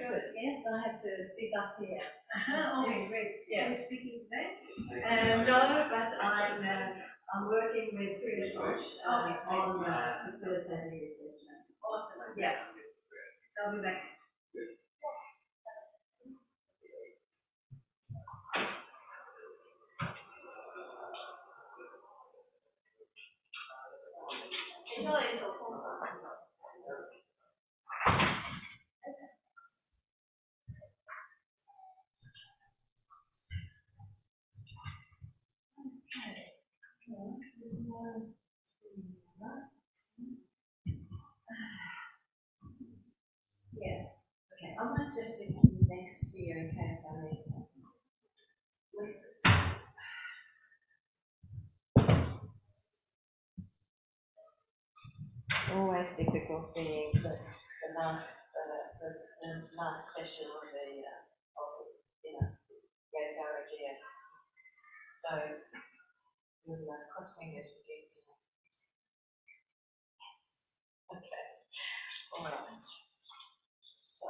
Good. Yes, I have to sit up here. Okay, great. Yeah. Are you speaking today? No, but I'm working with Priyatosh on facilitating research. Awesome. Yeah. I'll be back. Yeah. Okay. I might just sit next to you in case I need to whisper. Always difficult being the last session of the APrIGF. So we'll cross fingers we get to it. Yes. Okay. All right. So.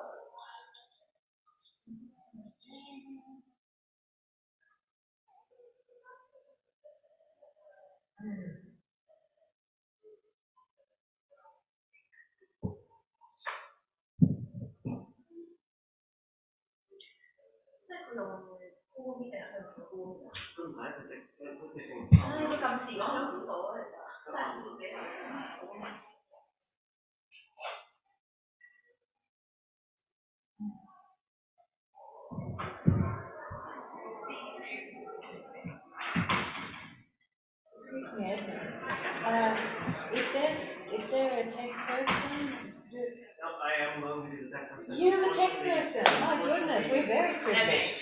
Is there a tech person? No, I am going to be the tech person. You're the tech person. My goodness, we're very privileged.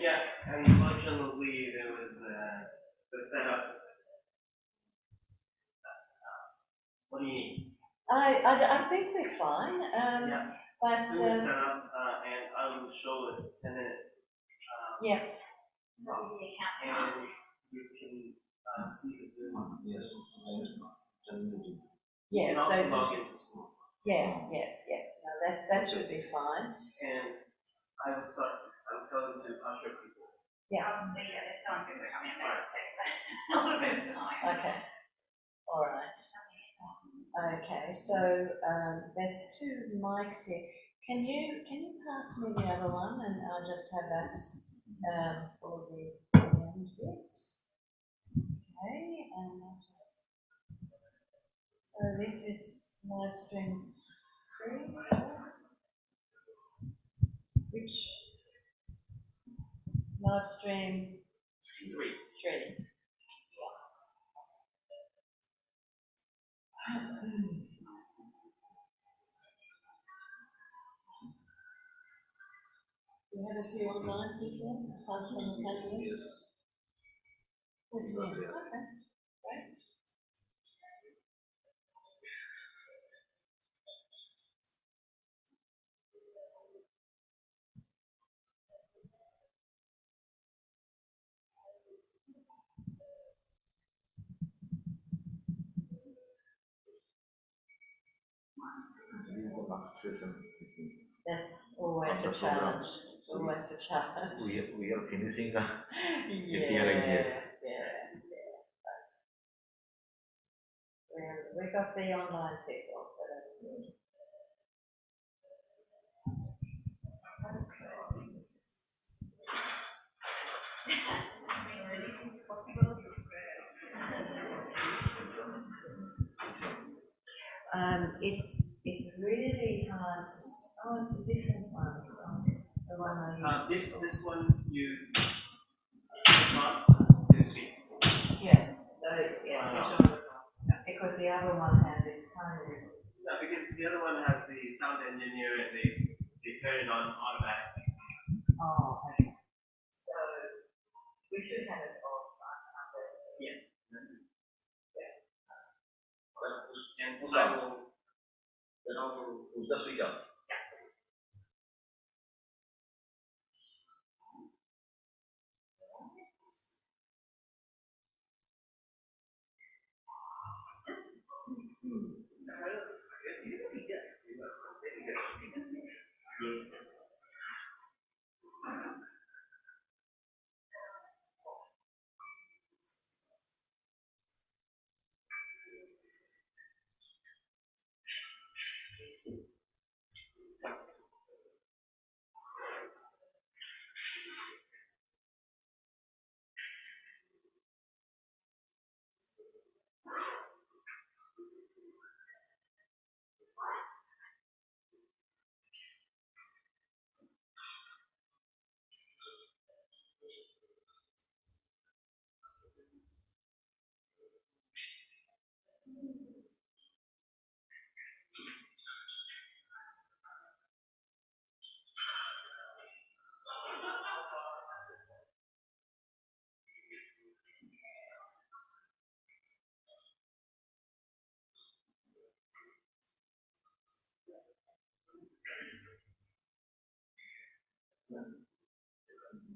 Yeah, unfortunately there was the setup. What do you need? I think we're fine. Yeah. But do the setup and I will show it and then yeah. And you can see the Zoom. Yes. Yeah. You can also log into Zoom. Yeah. No, that should be fine. And I will start. I'm telling to usher people. Yeah. They're telling people to come in there. It's taking a little bit of time. Okay. All right. Okay. So there's two mics here. Can you pass me the other one, and I'll just have that for the end bit. Okay. And I'll just. So this is live stream 3. Which live stream 3. We have a few online people, apart from the panelists. Okay, great. That's always On a the program. challenge. It's always a challenge. We are finishing the Yeah. We got the online people, so that's good. It's really hard to. Oh, it's a different one. The one I used. This one you not to speak. Yeah. So yes, because the other one had this kind of. No, because the other one has the sound engineer and they turn it on automatically. Oh, okay. So we should have it all. Yeah. And Then how to push the switch on.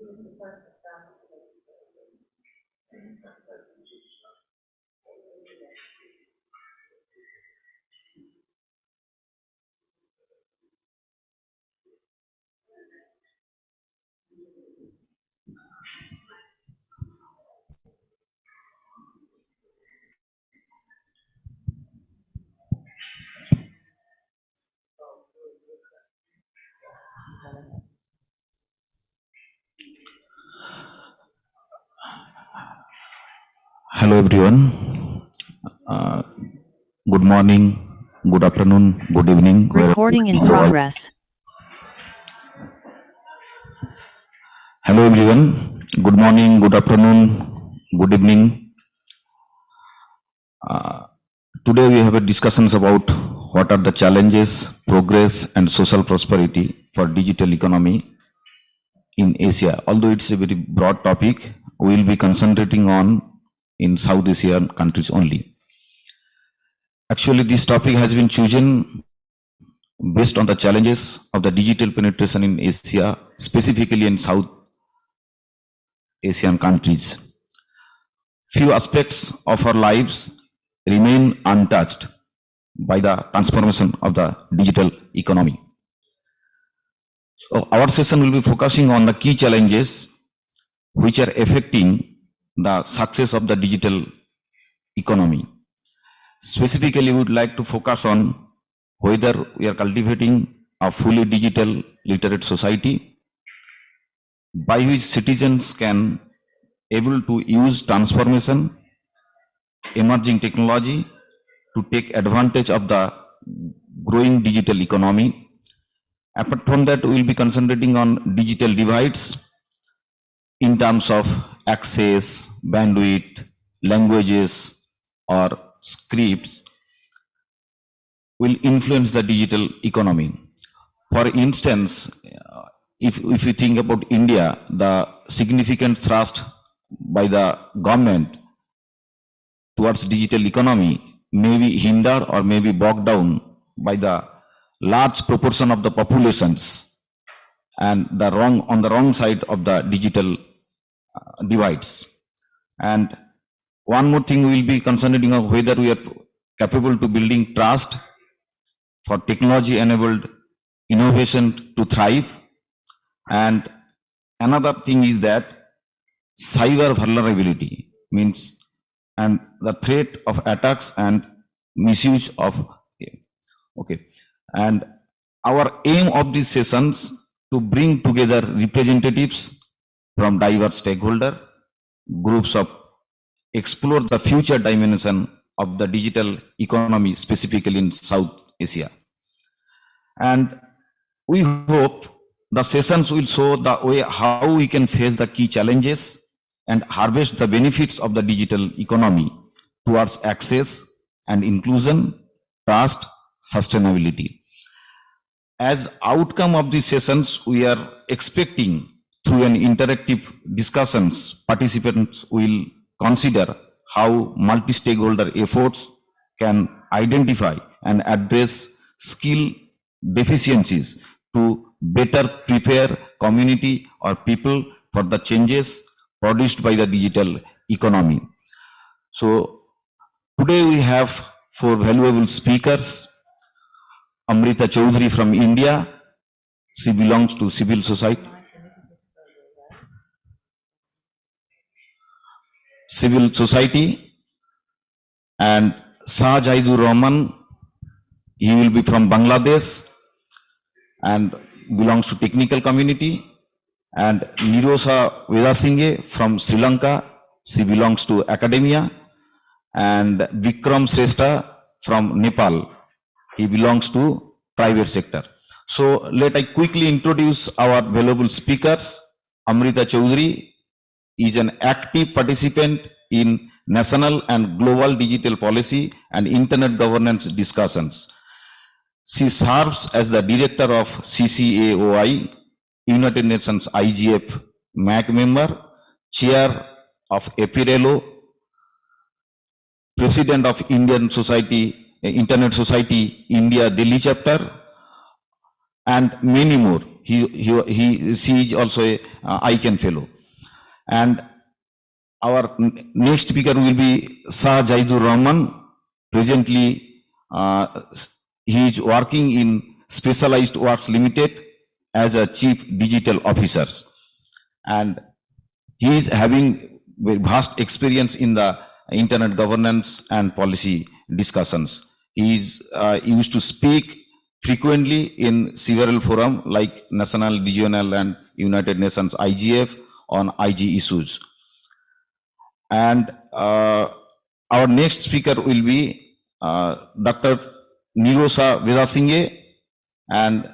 We're supposed to start. Hello everyone. Good morning, good afternoon, good evening. Recording in progress. Hello everyone. Good morning, good afternoon, good evening. Today we have a discussions about what are the challenges, progress and social prosperity for digital economy in Asia. Although it's a very broad topic, we will be concentrating on in South Asian countries only. Actually, this topic has been chosen based on the challenges of the digital penetration in Asia, specifically in South Asian countries. Few aspects of our lives remain untouched by the transformation of the digital economy. So our session will be focusing on the key challenges which are affecting the success of the digital economy. Specifically, we would like to focus on whether we are cultivating a fully digital literate society by which citizens can able to use transformation, emerging technology to take advantage of the growing digital economy. Apart from that, we will be concentrating on digital divides in terms of access, bandwidth, languages or scripts will influence the digital economy. For instance, if you think about India, the significant thrust by the government towards digital economy may be hindered or may be bogged down by the large proportion of the populations and on the wrong side of the digital divides. And one more thing, we will be concentrating on whether we are capable to building trust for technology enabled innovation to thrive. And another thing is that cyber vulnerability means and the threat of attacks and misuse of, okay. And our aim of these sessions to bring together representatives from diverse stakeholder groups of explore the future dimension of the digital economy, specifically in South Asia. And we hope the sessions will show the way how we can face the key challenges and harvest the benefits of the digital economy towards access and inclusion, trust, sustainability. As outcome of these sessions, we are expecting through an interactive discussions, participants will consider how multi-stakeholder efforts can identify and address skill deficiencies to better prepare community or people for the changes produced by the digital economy. So today we have 4 valuable speakers. Amrita Choudhary from India. She belongs to civil society. And Shah Jahidur Rahman, he will be from Bangladesh and belongs to technical community. And Nirosha Wedasinghe from Sri Lanka, she belongs to academia. And Bikram Shresta from Nepal, he belongs to private sector. So let I quickly introduce our valuable speakers. Amrita Choudhary is an active participant in national and global digital policy and internet governance discussions. She serves as the director of CCAOI, United Nations IGF MAC member, chair of APrIGF, president of Indian Society, Internet Society, India Delhi chapter, and many more. She is also a ICANN fellow. And our next speaker will be Shah Jahidur Rahman. Presently, he is working in Specialized Works Limited as a Chief Digital Officer. And he is having very vast experience in the internet governance and policy discussions. He is used to speak frequently in several forums like National, Regional and United Nations IGF on IG issues. And our next speaker will be Dr. Nirosha Wedasinghe, and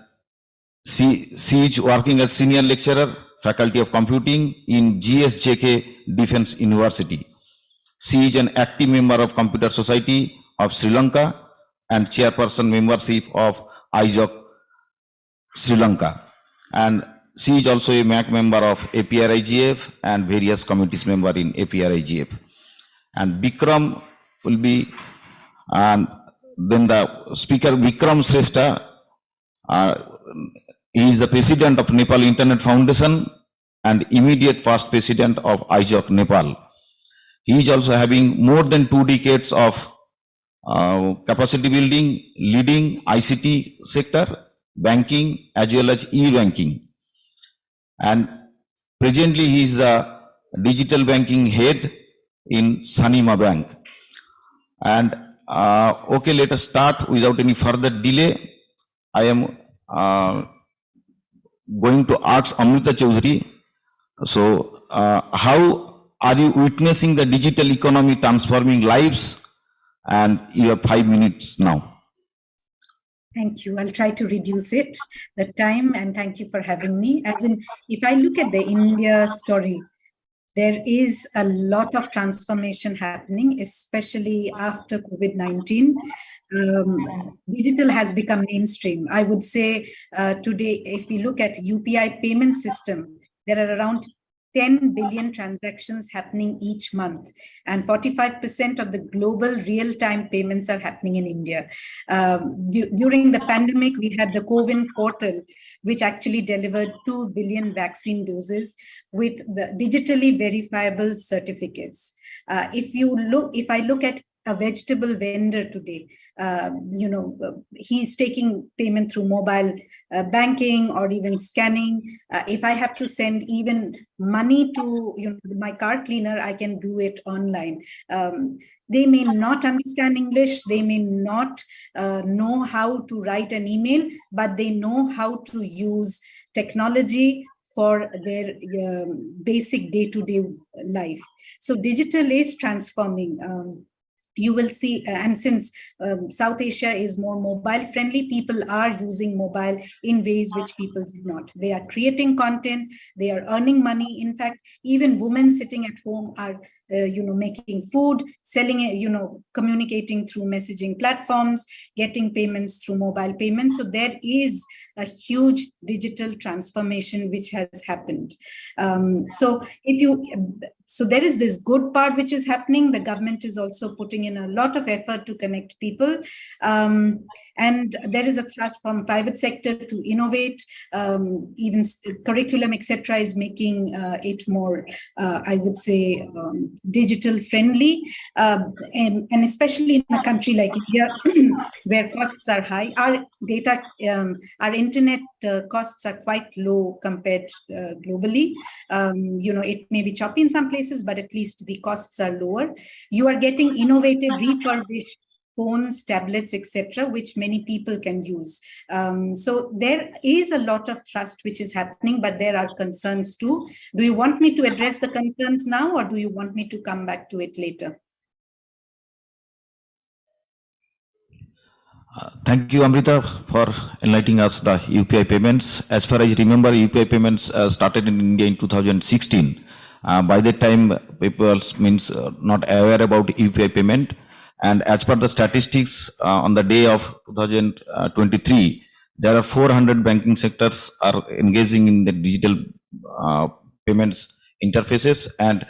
she is working as senior lecturer, Faculty of Computing in GSJK Defense University. She is an active member of Computer Society of Sri Lanka and chairperson membership of ISOC Sri Lanka. And she is also a MAC member of APrIGF and various committees member in APrIGF. And Bikram will be, and then the speaker Bikram Shresta, he is the president of Nepal Internet Foundation and immediate past president of ISOC Nepal. He is also having more than 2 decades of capacity building, leading ICT sector, banking as well as e-banking. And presently he is the digital banking head in Sanima Bank. And okay, let us start without any further delay. I am going to ask Amrita Choudhary. So how are you witnessing the digital economy transforming lives? And you have 5 minutes now. Thank you. I'll try to reduce it, the time, and thank you for having me. As in, if I look at the India story, there is a lot of transformation happening, especially after COVID-19. Digital has become mainstream. I would say today, if we look at UPI payment system, there are around 10 billion transactions happening each month, and 45% of the global real-time payments are happening in India. During the pandemic, we had the COVID portal, which actually delivered 2 billion vaccine doses with the digitally verifiable certificates. If I look at a vegetable vendor today, he's taking payment through mobile banking or even scanning. If I have to send even money to my car cleaner, I can do it online. They may not understand English, they may not know how to write an email, but they know how to use technology for their basic day-to-day life. So digital is transforming. You will see, and since South Asia is more mobile friendly, people are using mobile in ways which people did not. They are creating content, they are earning money. In fact, even women sitting at home are making food, selling it, communicating through messaging platforms, getting payments through mobile payments. So there is a huge digital transformation which has happened. So there is this good part which is happening. The government is also putting in a lot of effort to connect people. And there is a thrust from private sector to innovate. Even curriculum, etc., is making it more, I would say, digital friendly. And especially in a country like India, where costs are high, our data, our internet costs are quite low compared globally. It may be choppy in some places, but at least the costs are lower. You are getting innovative, refurbished phones, tablets, etc., which many people can use. So there is a lot of thrust which is happening, but there are concerns too. Do you want me to address the concerns now, or do you want me to come back to it later? Thank you, Amrita, for enlightening us the UPI payments. As far as I remember, UPI payments started in India in 2016. By that time, people means not aware about UPI payment. And as per the statistics, on the day of 2023, there are 400 banking sectors are engaging in the digital payments interfaces, and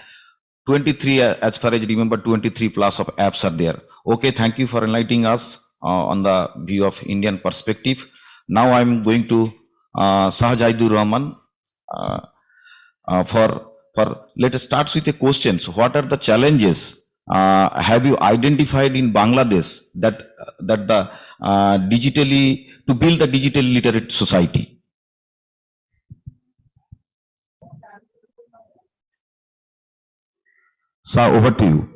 23, as far as I remember, 23 plus of apps are there. Okay, thank you for enlightening us on the view of Indian perspective. Now I'm going to Jahidur Rahman let us start with the questions. What are the challenges have you identified in Bangladesh that the digitally to build the digitally literate society? Shah, over to you.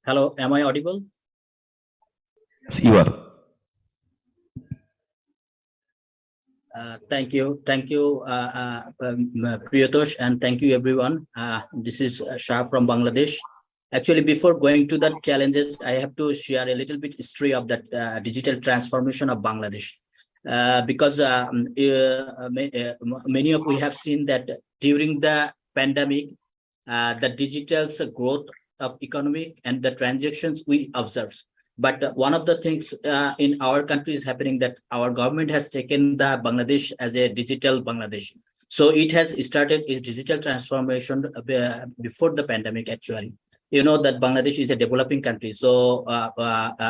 Hello, am I audible? Yes, you are. Thank you, Priyatosh, and thank you everyone. This is Shah from Bangladesh. Actually, before going to the challenges, I have to share a little bit history of that digital transformation of Bangladesh. Because many of we have seen that during the pandemic, the digital growth of economy and the transactions we observe. But one of the things in our country is happening that our government has taken the Bangladesh as a digital Bangladesh. So it has started its digital transformation before the pandemic, actually. You know that Bangladesh is a developing country, so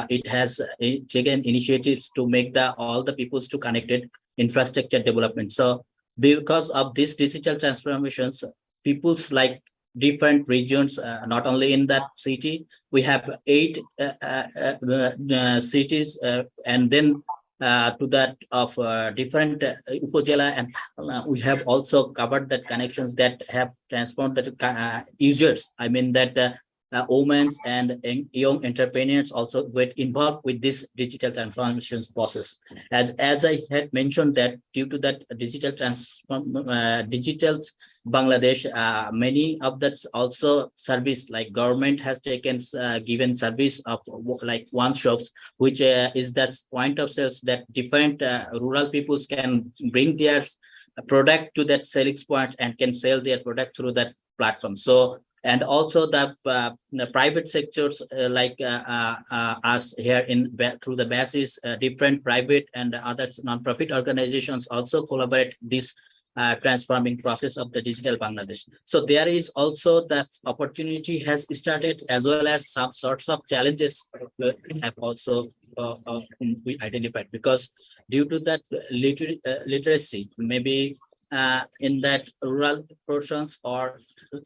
it has taken initiatives to make all the peoples to connected infrastructure development. So because of these digital transformations, people's like different regions, not only in that city, we have 8 cities, and then to that of different upazila, and we have also covered that connections that have transformed the users. I mean that women and young entrepreneurs also get involved with this digital transformation process. As I had mentioned that due to that digital Bangladesh, many of that also service like government has taken given service of like one shops, which is that point of sales that different rural peoples can bring their product to that selling point and can sell their product through that platform. So and also the private sectors like us here in through the basis, different private and other non-profit organizations also collaborate this transforming process of the digital Bangladesh. So there is also that opportunity has started, as well as some sorts of challenges have also we identified, because due to that literacy, maybe in that rural portions or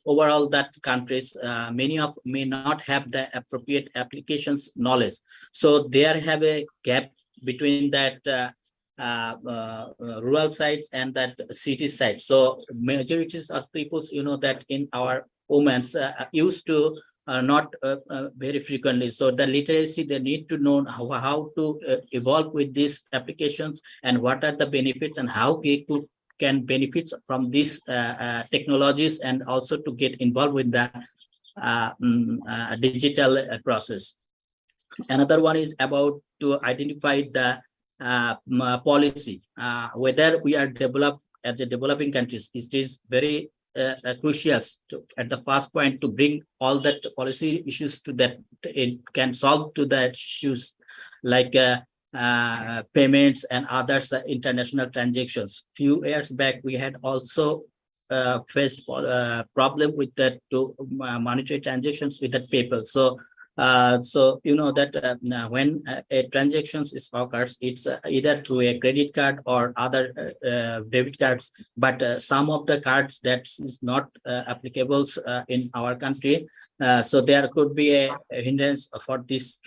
overall that countries, many of may not have the appropriate applications knowledge. So there have a gap between that rural sites and that city sites. So majorities of peoples, that in our women's used to not very frequently. So the literacy, they need to know how to evolve with these applications and what are the benefits and how they can benefit from these technologies, and also to get involved with the digital process. Another one is about to identify the policy, whether we are developed as a developing countries. It is very crucial at the first point to bring all that policy issues to that it can solve to the issues like payments and others, international transactions. Few years back, we had also faced problem with that to monetary transactions with that paper. So that when a transactions is occurs, it's either through a credit card or other debit cards, but some of the cards that is not applicable in our country. So there could be a hindrance for these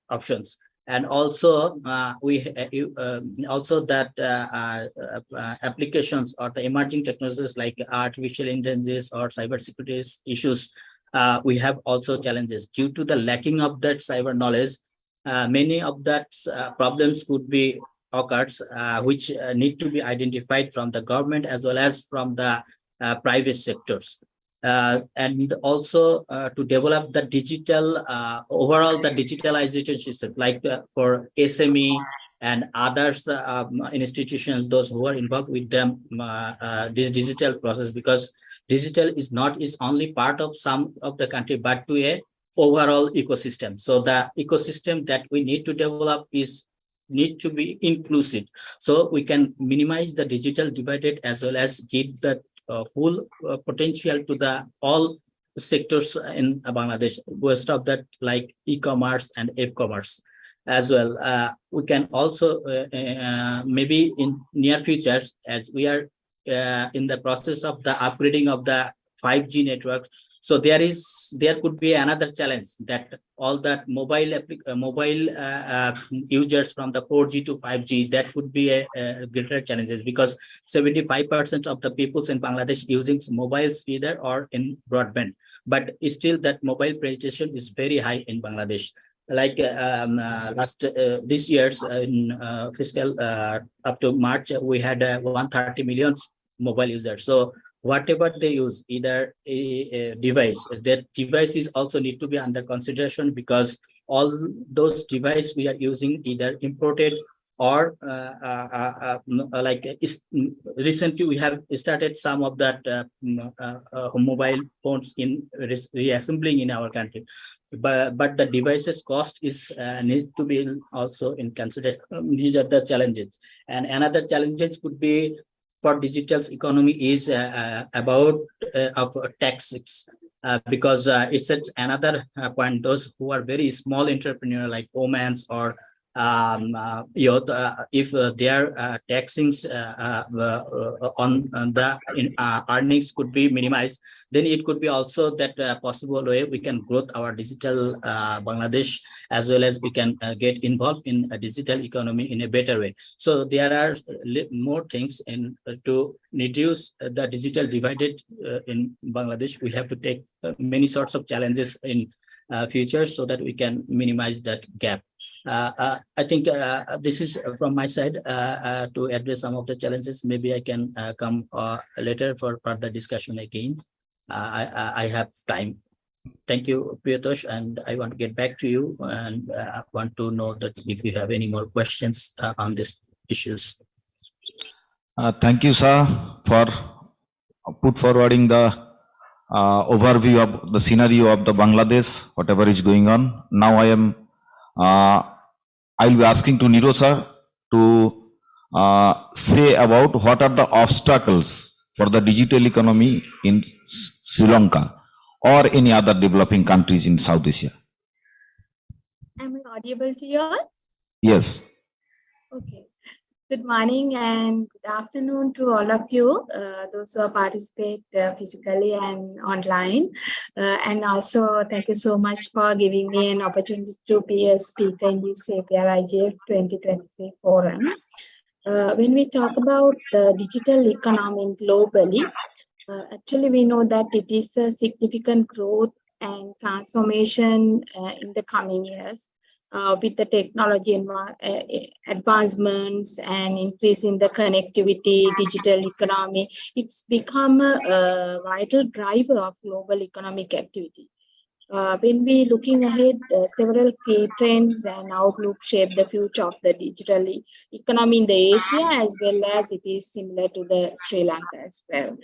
options. And also also that applications or the emerging technologies like artificial intelligence or cybersecurity issues, we have also challenges due to the lacking of that cyber knowledge. Many of that problems could be occurs, which need to be identified from the government as well as from the private sectors. And also to develop the digital, overall the digitalization system, like for SME and others institutions, those who are involved with them, this digital process, because digital is not is only part of some of the country, but to a overall ecosystem. So the ecosystem that we need to develop need to be inclusive, so we can minimize the digital divide as well as give the full potential to the all sectors in Bangladesh. Most of that like e-commerce and e-commerce as well. We can also maybe in near future, as we are in the process of the upgrading of the 5G network. So there could be another challenge that all that mobile users from the 4G to 5G, that could be a greater challenges, because 75% of the peoples in Bangladesh using mobiles either or in broadband, but still that mobile penetration is very high in Bangladesh. Like last this year's in fiscal up to March, we had 130 million mobile users. So whatever they use, either a device, that device is also need to be under consideration, because all those devices we are using either imported or like recently we have started some of that mobile phones in reassembling in our country. But the devices cost is needs to be also in consideration. These are the challenges. And another challenges could be for digital economy is about taxes, because it's another point. Those who are very small entrepreneur like women or youth, if their taxings on the earnings could be minimized, then it could be also that possible way we can grow our digital Bangladesh, as well as we can get involved in a digital economy in a better way. So there are more things in to reduce the digital divided in Bangladesh. We have to take many sorts of challenges in future so that we can minimize that gap. I think this is from my side to address some of the challenges. Maybe I can come later for further discussion again. I have time. Thank you, Priyatosh, and I want to get back to you and want to know that if you have any more questions on these issues. Thank you, sir, for put forwarding the overview of the scenario of the Bangladesh, whatever is going on. Now I'll be asking to Nirosha to say about what are the obstacles for the digital economy in Sri Lanka or any other developing countries in South Asia. Am I audible to you all? Yes. Okay. The Good morning and good afternoon to all of you, those who participate physically and online. And also, thank you so much for giving me an opportunity to be a speaker in this APrIGF 2023 forum. When we talk about the digital economy globally, actually we know that it is a significant growth and transformation in the coming years. With the technology advancements and increase in the connectivity, digital economy, it's become a vital driver of global economic activity. When we looking ahead, several key trends and outlook shape the future of the digital economy in the Asia, as well as it is similar to the Sri Lanka as well.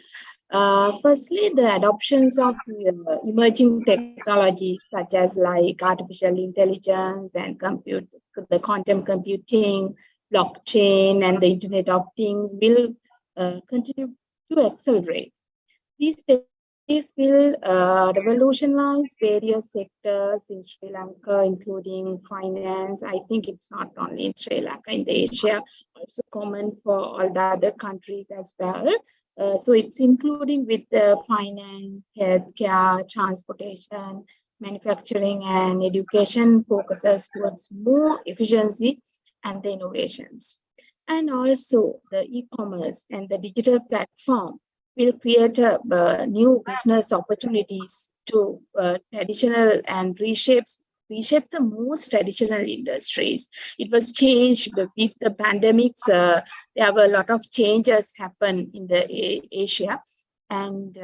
Firstly, the adoptions of emerging technologies such as like artificial intelligence and the quantum computing, blockchain, and the Internet of Things will continue to accelerate. These technologies will revolutionize various sectors in Sri Lanka, including finance. I think it's not only in Sri Lanka, in the Asia, also common for all the other countries as well. So it's including with the finance, healthcare, transportation, manufacturing, and education focuses towards more efficiency and the innovations. And also the e-commerce and the digital platform will create new business opportunities to traditional and reshape the most traditional industries. It was changed with the pandemics. There were a lot of changes happen in the Asia, and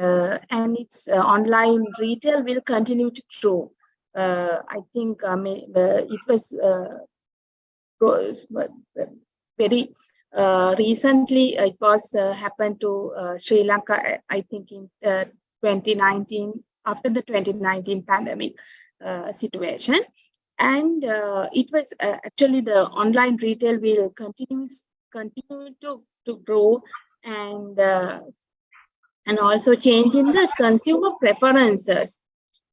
its online retail will continue to grow. I think it was very recently. It was happened to Sri Lanka. I think in 2019, after the 2019 pandemic situation, and it was actually the online retail will continue to grow, and also change in the consumer preferences,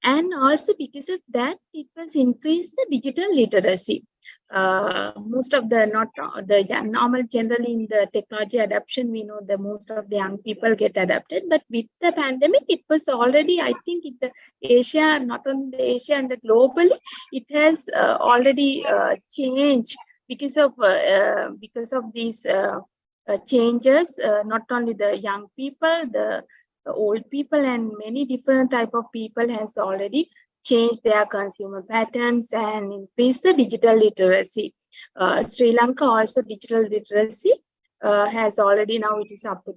and also because of that it was increased the digital literacy. Most of the normal generally in the technology adoption, we know the most of the young people get adapted, but with the pandemic it was already, I think in the Asia, not only the Asia and the globally, it has already changed because of these changes. Not only the young people, the old people, and many different type of people has already change their consumer patterns and increase the digital literacy. Sri Lanka also digital literacy has already, now it is up to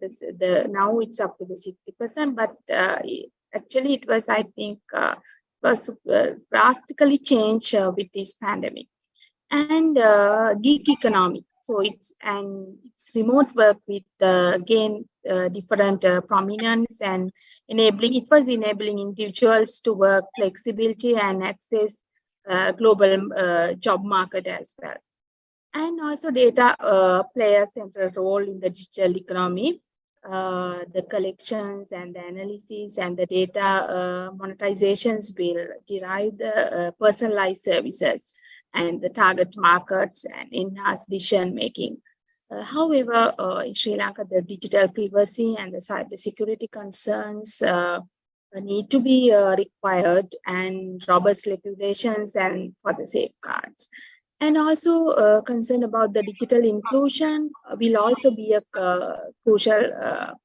now it's up to the 60%, but actually it was, I think, was practically changed with this pandemic. And gig economy, so it's remote work with again different prominence, and enabling individuals to work flexibility and access global job market as well. And also data play a central role in the digital economy. The collections and the analysis and the data monetizations will derive the personalized services and the target markets and enhance decision making. However, in Sri Lanka, the digital privacy and the cybersecurity concerns need to be required, and robust regulations and for the safeguards. And also concern about the digital inclusion will also be a crucial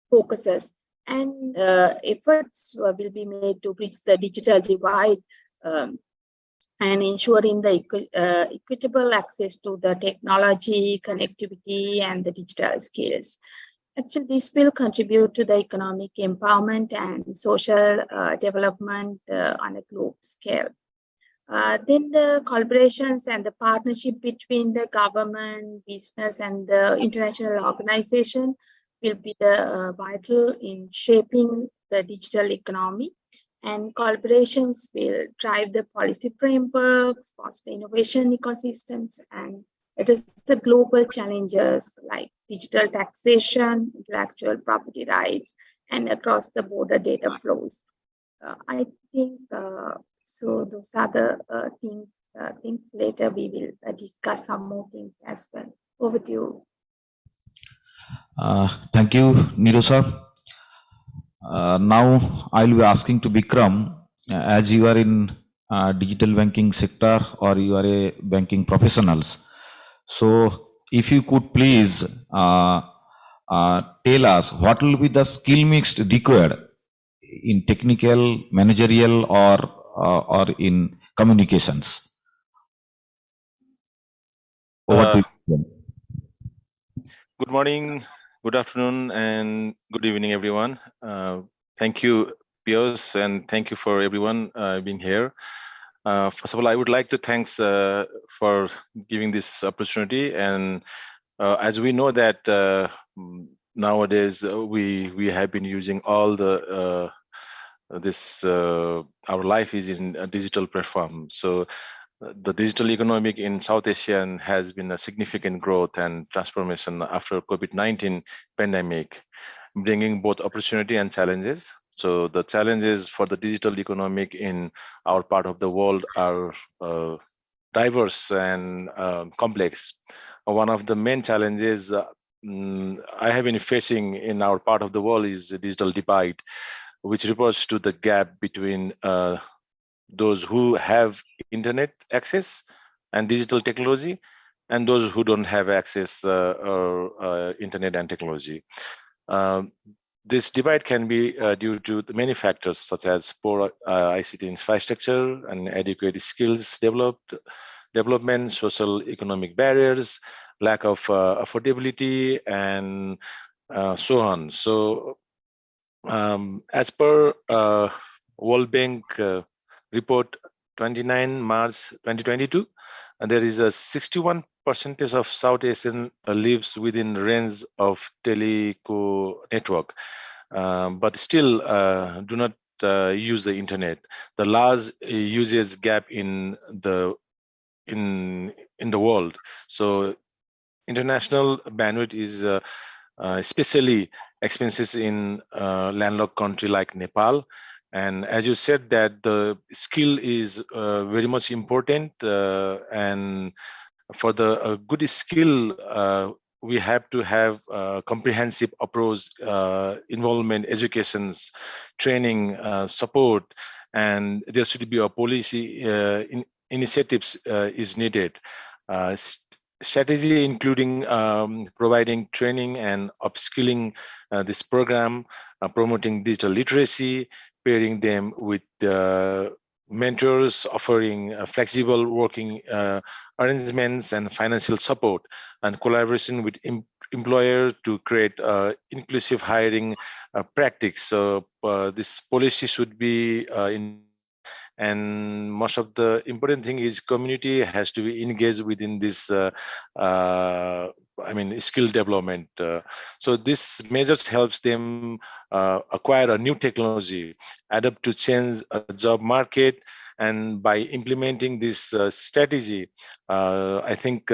focuses, and efforts will be made to bridge the digital divide and ensuring the equitable access to the technology, connectivity, and the digital skills. Actually, this will contribute to the economic empowerment and social development on a global scale. Then the collaborations and the partnership between the government, business, and the international organization will be the vital in shaping the digital economy. And collaborations will drive the policy frameworks, foster innovation ecosystems, and address the global challenges like digital taxation, intellectual property rights, and across the border data flows. I think so. Those are the things. Things later we will discuss some more things as well. Over to you, Thank you, Nirosha. Now I'll be asking to Bikram, as you are in digital banking sector or you are a banking professionals. So if you could please tell us what will be the skill mix required in technical, managerial, or in communications. Over to you. Good morning, good afternoon, and good evening, everyone. Thank you, Piers, and thank you for everyone being here. First of all, I would like to thanks for giving this opportunity. And as we know that nowadays we have been using all the our life is in a digital platform. So the digital economic in South Asia has been a significant growth and transformation after COVID-19 pandemic, bringing both opportunity and challenges. So the challenges for the digital economic in our part of the world are diverse and complex. One of the main challenges I have been facing in our part of the world is the digital divide, which refers to the gap between those who have internet access and digital technology and those who don't have access or internet and technology. This divide can be due to many factors such as poor ICT infrastructure and adequate skills development, social economic barriers, lack of affordability, and so on. So as per World Bank report 29 March 2022, and there is a 61% of South Asian lives within range of teleco network, but still do not use the internet. The large usage gap in the world. So international bandwidth is especially expenses in landlocked country like Nepal. And as you said that the skill is very much important, and for the good skill, we have to have comprehensive approach, involvement, educations, training, support, and there should be a policy initiatives is needed. Strategy including providing training and upskilling this program, promoting digital literacy, pairing them with mentors, offering flexible working arrangements and financial support, and collaboration with employer to create inclusive hiring practice. So this policy should be in. And most of the important thing is community has to be engaged within this skill development. So this measures helps them acquire a new technology, adapt to change a job market, and by implementing this strategy, I think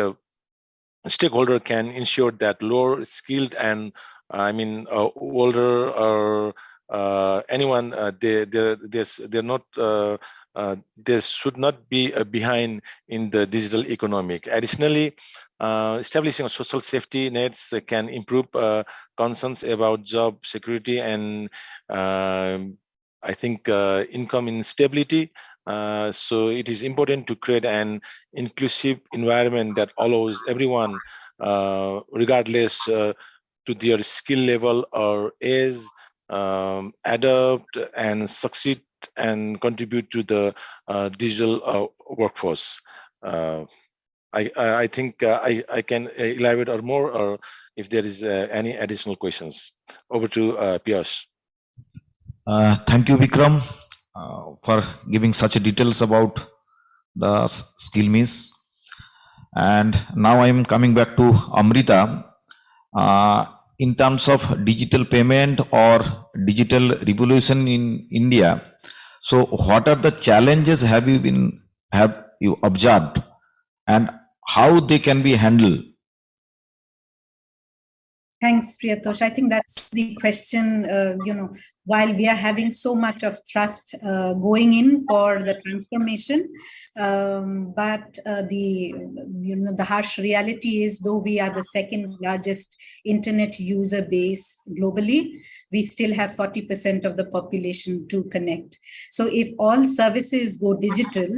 stakeholder can ensure that lower skilled and older or anyone they're not they should not be behind in the digital economic. Additionally, establishing a social safety nets can improve concerns about job security and I think income instability. So it is important to create an inclusive environment that allows everyone, regardless to their skill level or age, adapt and succeed and contribute to the digital workforce. I think I can elaborate or more, or if there is any additional questions. Over to Piyash. Thank you, Bikram, for giving such details about the skill miss. And now I am coming back to Amrita. In terms of digital payment or digital revolution in India, so what are the challenges have you observed, and how they can be handled? Thanks, Priyatosh. I think that's the question, while we are having so much of thrust going in for the transformation, but the harsh reality is, though we are the second largest internet user base globally, we still have 40% of the population to connect. So if all services go digital,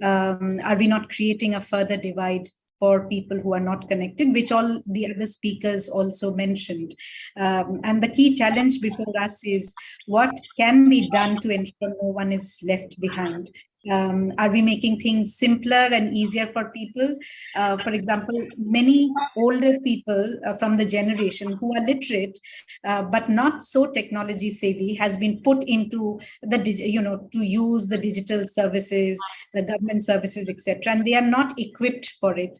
are we not creating a further divide for people who are not connected, which all the other speakers also mentioned. And the key challenge before us is what can be done to ensure no one is left behind. Are we making things simpler and easier for people? For example, many older people from the generation who are literate but not so technology savvy has been put into the to use the digital services, the government services, etc., and they are not equipped for it.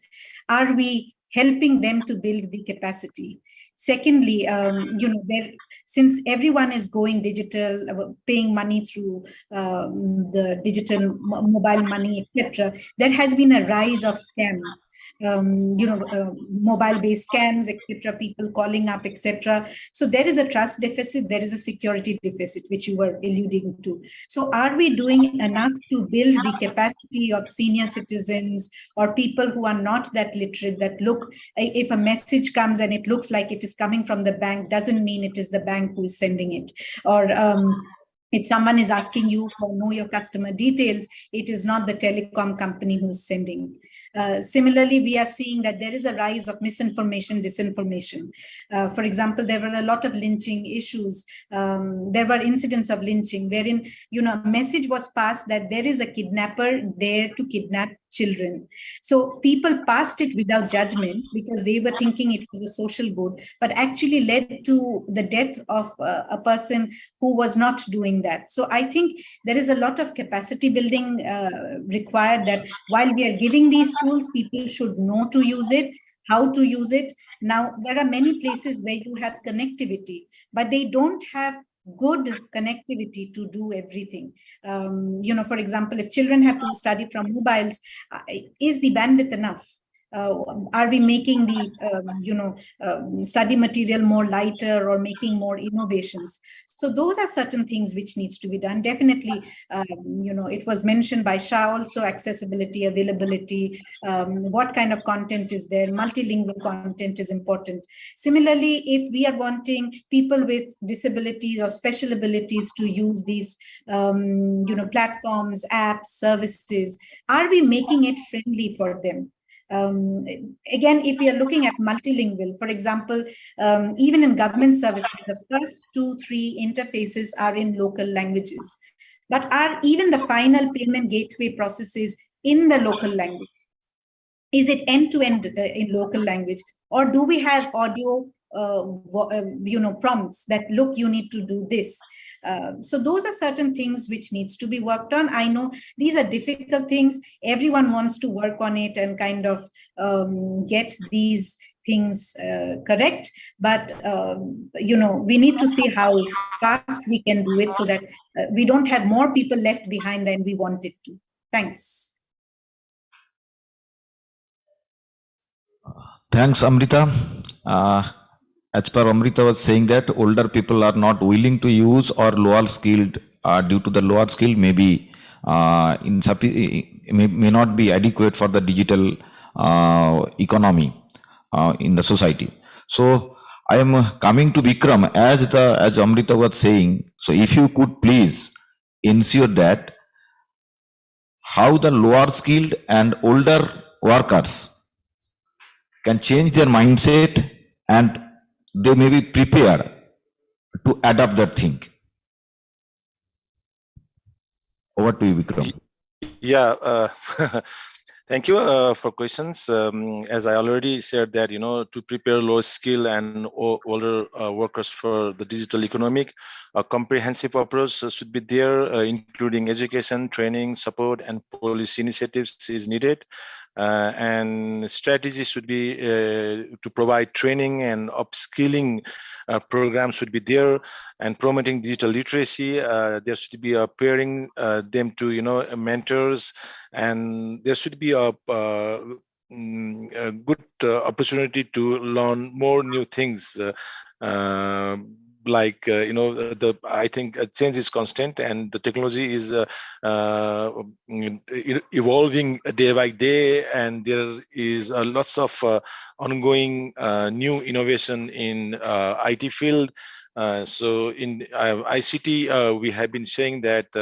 Are we helping them to build the capacity? Secondly, since everyone is going digital, paying money through the digital mobile money, etc., there has been a rise of scam. Mobile-based scams, etc., people calling up, etc. So there is a trust deficit, there is a security deficit, which you were alluding to. So are we doing enough to build the capacity of senior citizens or people who are not that literate, that look, if a message comes and it looks like it is coming from the bank, doesn't mean it is the bank who is sending it? Or if someone is asking you for know your customer details, it is not the telecom company who's sending. Similarly, we are seeing that there is a rise of misinformation, disinformation. For example, there were a lot of lynching issues. There were incidents of lynching wherein, a message was passed that there is a kidnapper there to kidnap children. So people passed it without judgment because they were thinking it was a social good, but actually led to the death of a person who was not doing that. So I think there is a lot of capacity building required, that while we are giving these tools, people should know to use it, how to use it. Now, there are many places where you have connectivity, but they don't have good connectivity to do everything. For example, if children have to study from mobiles, is the bandwidth enough? Are we making the study material more lighter or making more innovations? So those are certain things which needs to be done. Definitely, it was mentioned by Shah also, accessibility, availability, what kind of content is there, multilingual content is important. Similarly, if we are wanting people with disabilities or special abilities to use these platforms, apps, services, are we making it friendly for them? Again, if we are looking at multilingual, for example, even in government services, the first 2-3 interfaces are in local languages, but are even the final payment gateway processes in the local language? Is it end-to-end in local language, or do we have audio prompts that, look, you need to do this? So those are certain things which needs to be worked on. I know these are difficult things. Everyone wants to work on it and kind of get these things correct. But, we need to see how fast we can do it so that we don't have more people left behind than we wanted to. Thanks. Thanks, Amrita. As per Amrita was saying that older people are not willing to use or lower skilled due to the lower skill may not be adequate for the digital economy in the society. So I am coming to Bikram as Amrita was saying. So if you could please ensure that how the lower skilled and older workers can change their mindset and they may be prepared to adapt that thing. Over to you, Bikram. Yeah, thank you for questions. As I already said that, to prepare low skill and older workers for the digital economic, a comprehensive approach should be there, including education, training, support, and policy initiatives is needed. And strategy should be to provide training and upskilling programs should be there, and promoting digital literacy. There should be a pairing them to mentors, and there should be a a good opportunity to learn more new things. I think change is constant, and the technology is evolving day by day, and there is lots of ongoing new innovation in IT field. So in ICT, we have been saying that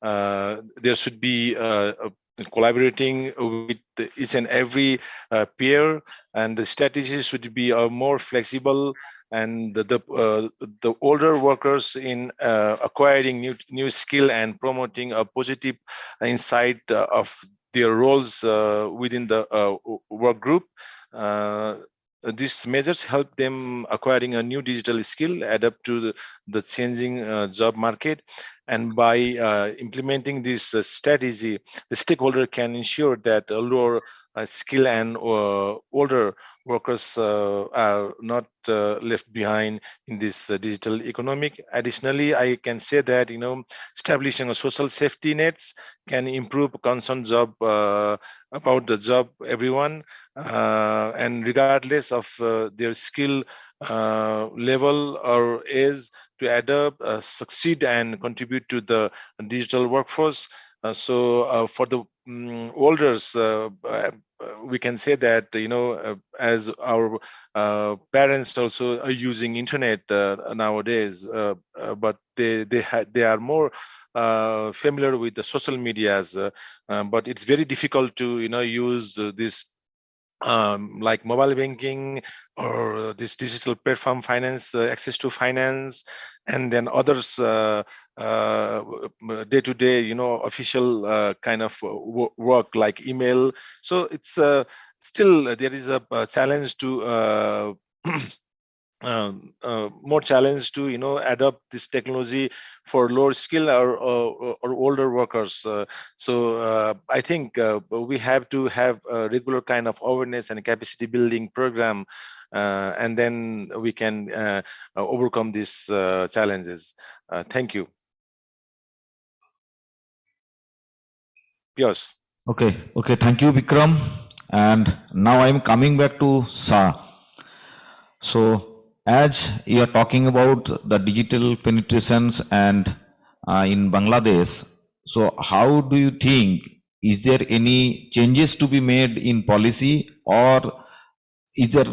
there should be collaborating with each and every peer, and the strategy should be more flexible, and the older workers in acquiring new skill and promoting a positive insight of their roles within the work group. These measures help them acquiring a new digital skill, adapt to the changing job market, and by implementing this strategy, the stakeholder can ensure that lower skill and older workers are not left behind in this digital economic. Additionally, I can say that establishing a social safety nets can improve concern job about the job everyone, and regardless of their skill level or age, to adapt, succeed, and contribute to the digital workforce. For the olders, we can say that as our parents also are using internet nowadays, but they are more familiar with the social medias, but it's very difficult to use this like mobile banking or this digital platform finance, access to finance, and then others day-to-day official kind of work like email. So it's still there is a challenge to more challenge to adopt this technology for lower skill or older workers. I think we have to have a regular kind of awareness and capacity building program, and then we can overcome these challenges. Thank you. Yes. Okay, thank you, Bikram. And now I'm coming back to Shah. So as you are talking about the digital penetrations and in Bangladesh, so how do you think, is there any changes to be made in policy, or is there,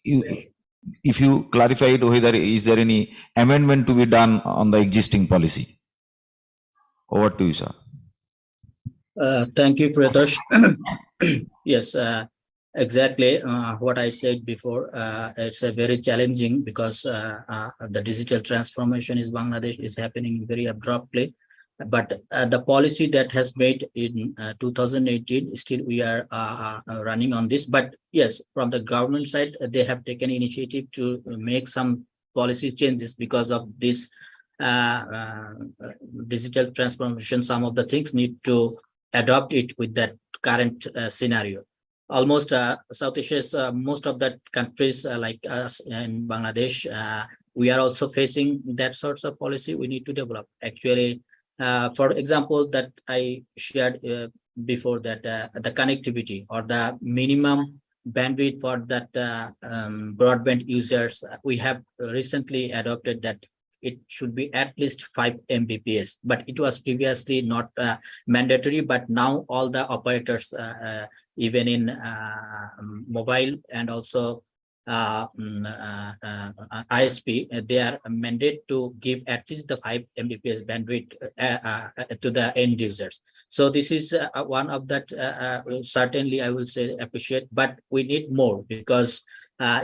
if you clarify it, whether is there any amendment to be done on the existing policy? Over to you, sir. Thank you, Priyatosh. Yes, exactly what I said before. It's a very challenging because the digital transformation in Bangladesh is happening very abruptly. But the policy that has made in 2018, still we are running on this. But yes, from the government side, they have taken initiative to make some policy changes because of this digital transformation. Some of the things need to adopt it with that current scenario. Almost South Asia's most of the countries like us in Bangladesh, we are also facing that sorts of policy we need to develop. Actually, for example, that I shared before, that the connectivity or the minimum bandwidth for that broadband users, we have recently adopted that it should be at least 5 Mbps, but it was previously not mandatory. But now all the operators, even in mobile and also ISP, they are mandated to give at least the 5 Mbps bandwidth to the end users. So this is one of that certainly I will say appreciate, but we need more because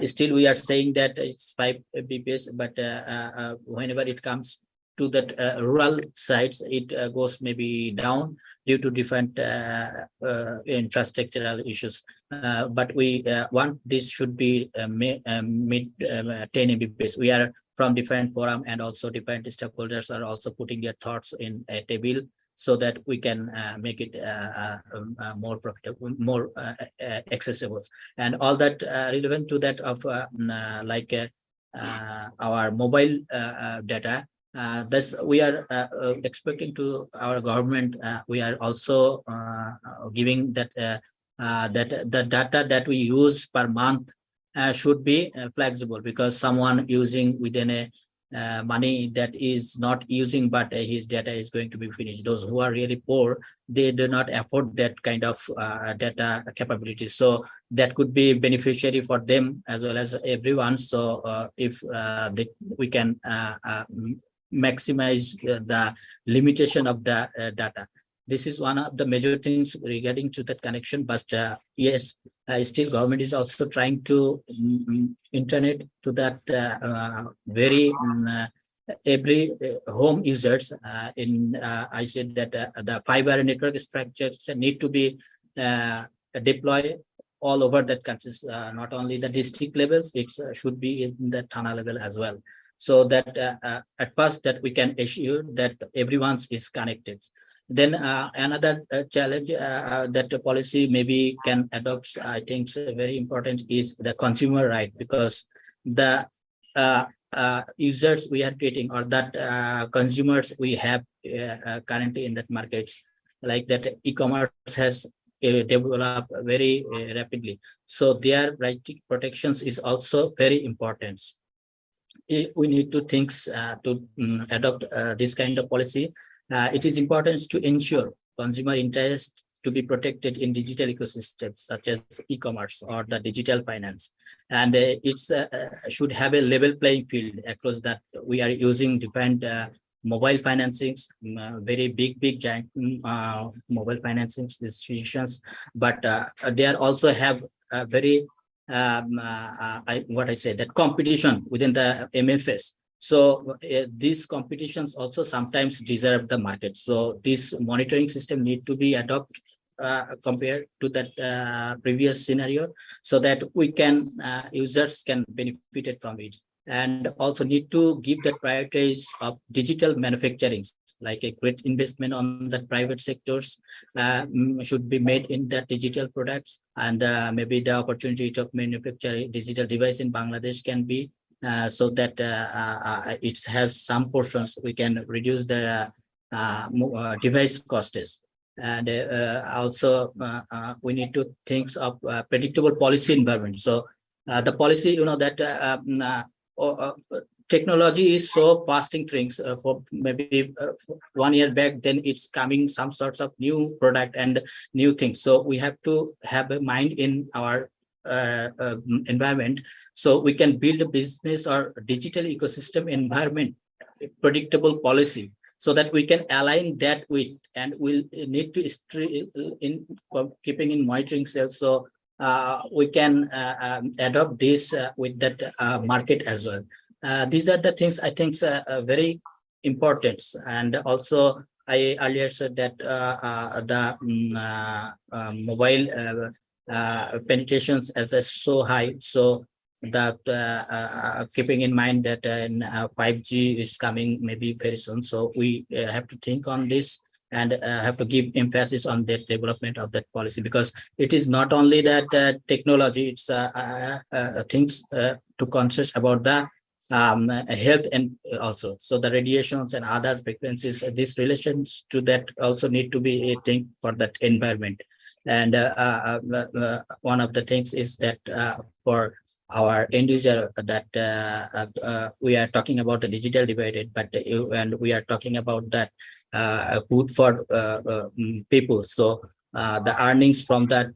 still we are saying that it's 5 Mbps, but whenever it comes to that rural sites, it goes maybe down due to different infrastructural issues. But we want this should be mid 10 Mbps. We are from different forum, and also different stakeholders are also putting their thoughts in a table so that we can make it more profitable, more accessible, and all that relevant to that of like our mobile data. Thus, we are expecting to our government. We are also giving that that the data that we use per month should be flexible, because someone using within a money that is not using, but his data is going to be finished. Those who are really poor, they do not afford that kind of data capability. So that could be beneficiary for them as well as everyone. So if we can maximize the limitation of the data. This is one of the major things regarding to that connection. But yes, still government is also trying to internet to that very every home users. I said that the fiber network structure need to be deployed all over that countries, not only the district levels, it should be in the Thana level as well. So that at first that we can assure that everyone is connected. Then another challenge that the policy maybe can adopt, I think very important, is the consumer right, because the users we are creating, or that consumers we have currently in that markets, like that e-commerce has developed very rapidly. So their right protections is also very important. We need to think to adopt this kind of policy. It is important to ensure consumer interest to be protected in digital ecosystems such as e-commerce or the digital finance, and it should have a level playing field across that. We are using different mobile financings, very big giant mobile financing institutions, but they are also have a very that competition within the MFS. So these competitions also sometimes deserve the market. So this monitoring system need to be adopted compared to that previous scenario, so that we can users can benefit from it. And also need to give the priorities of digital manufacturing, like a great investment on the private sectors should be made in the digital products, and maybe the opportunity to manufacture digital device in Bangladesh can be so that it has some portions we can reduce the device costs. And also we need to think of predictable policy environment. So the policy, you know, that technology is so fasting things for maybe 1 year back, then it's coming some sorts of new product and new things. So we have to have a mind in our environment, so we can build a business or digital ecosystem environment, predictable policy, so that we can align that with, and we'll need to in keeping in monitoring cells, so we can adopt this with that market as well. These are the things I think very important. And also I earlier said that the mobile penetrations as so high, so that keeping in mind that 5G is coming maybe very soon, so we have to think on this and have to give emphasis on the development of that policy, because it is not only that technology, it's things to conscious about the health, and also so the radiations and other frequencies, these relations to that also need to be a thing for that environment. And one of the things is that for our end user, that we are talking about the digital divided, but and we are talking about that good for people. So the earnings from that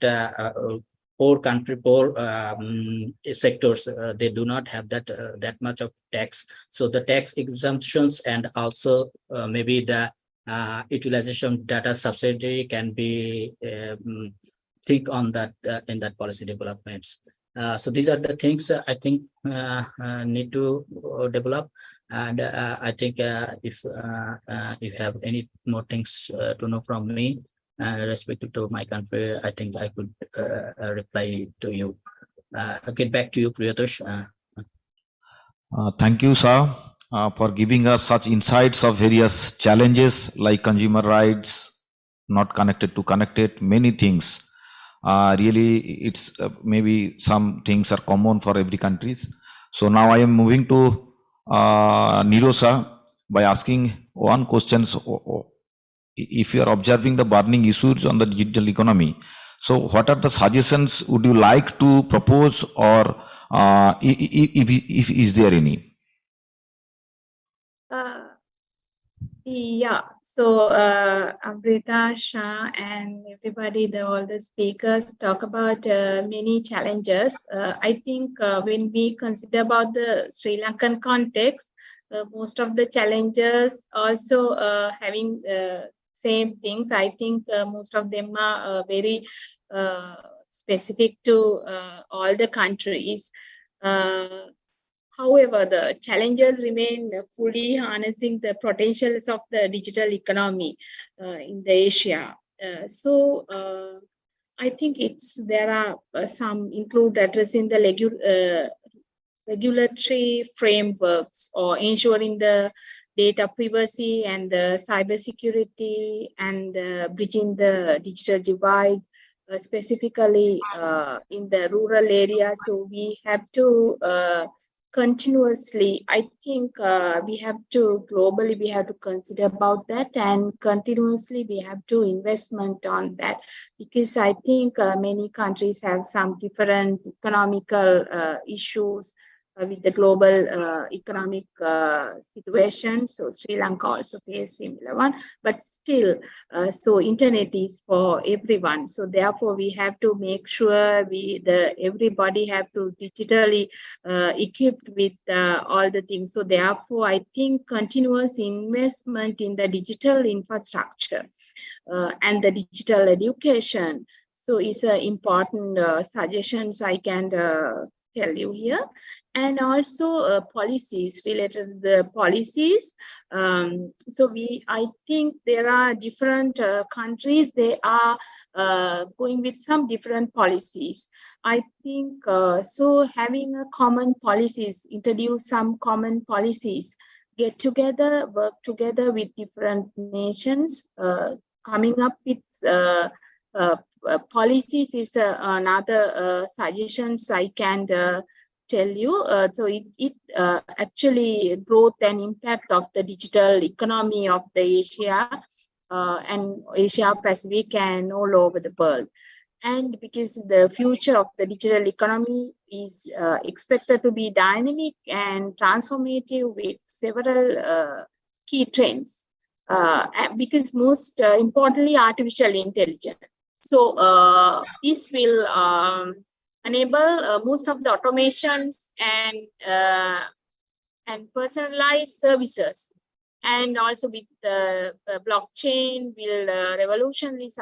poor country, poor sectors, they do not have that that much of tax. So the tax exemptions and also maybe the utilization data subsidy can be think on that in that policy developments. So these are the things I think need to develop. And I think if you have any more things to know from me respective to my country, I think I could reply to you. Get back to you, Priyatosh. Thank you, Shah, for giving us such insights of various challenges like consumer rights, not connected to connected, many things. Really, it's maybe some things are common for every countries. So now I am moving to Nirosha by asking one question. If you are observing the burning issues on the digital economy, So what are the suggestions would you like to propose, or if is there any? Yeah, so Amrita, Shah, and everybody, all the speakers talk about many challenges. I think when we consider about the Sri Lankan context, most of the challenges also having same things. I think most of them are very specific to all the countries. However, the challenges remain fully harnessing the potentials of the digital economy in the Asia. I think there are some include addressing the regulatory frameworks or ensuring the data privacy and the cybersecurity and bridging the digital divide, specifically in the rural areas. So we have to continuously, I think we have to globally, we have to consider about that, and continuously we have to investment on that, because I think many countries have some different economical issues with the global economic situation. So Sri Lanka also faces similar one, but still, so internet is for everyone. So therefore, we have to make sure everybody have to digitally equipped with all the things. So therefore, I think continuous investment in the digital infrastructure and the digital education. So it's important suggestions I can tell you here. And also policies related to the policies. I think there are different countries, they are going with some different policies. I think so having a common policies, introduce some common policies, get together, work together with different nations, coming up with policies is another suggestions I can tell you. So it actually growth and impact of the digital economy of the Asia and Asia Pacific and all over the world. And because the future of the digital economy is expected to be dynamic and transformative with several key trends, because most importantly, artificial intelligence. So this will enable most of the automations and personalized services, and also with the blockchain will revolutionize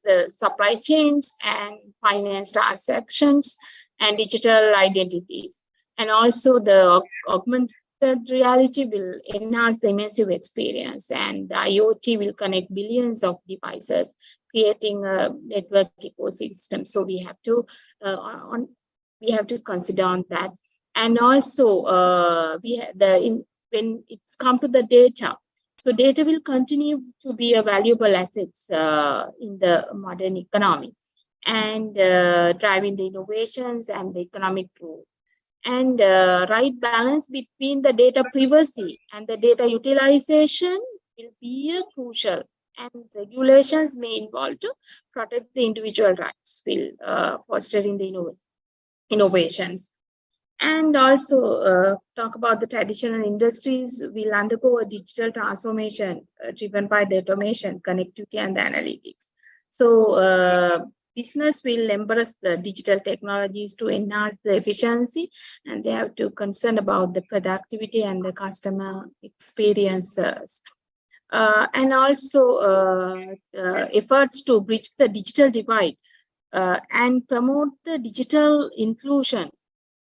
the supply chains and finance transactions and digital identities. And also the augmented reality will enhance the immersive experience, and the IoT will connect billions of devices, creating a network ecosystem. So we have to consider on that. And also when it's come to the data, so data will continue to be a valuable asset in the modern economy, and driving the innovations and the economic growth. And right balance between the data privacy and the data utilization will be crucial, and regulations may involve to protect the individual rights, will fostering the innovations. And also talk about the traditional industries will undergo a digital transformation driven by the automation, connectivity, and the analytics. So business will embrace the digital technologies to enhance the efficiency, and they have to concern about the productivity and the customer experiences. And also efforts to bridge the digital divide and promote the digital inclusion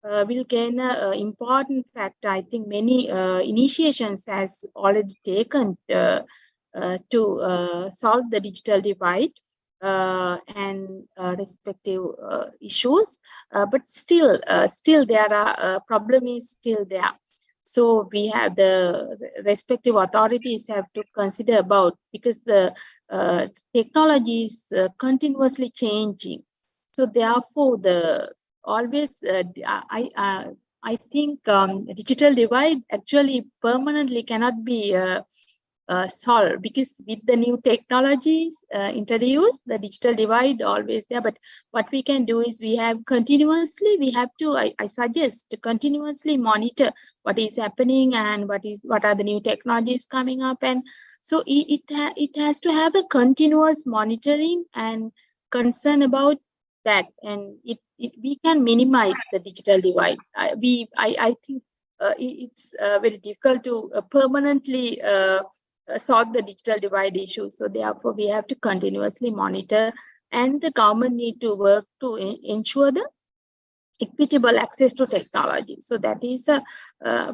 will gain an important factor. I think many initiations has already taken to solve the digital divide and respective issues, but still there are problem is still there. So we have the respective authorities have to consider about, because the technology is continuously changing. So therefore, I think digital divide actually permanently cannot be solve, because with the new technologies introduced, the digital divide always there. But what we can do is we have to, I suggest to continuously monitor what is happening and what are the new technologies coming up. And so it has to have a continuous monitoring and concern about that, and we can minimize the digital divide. I think it's very difficult to permanently solve the digital divide issue. So therefore, we have to continuously monitor, and the government need to work to ensure the equitable access to technology. So that is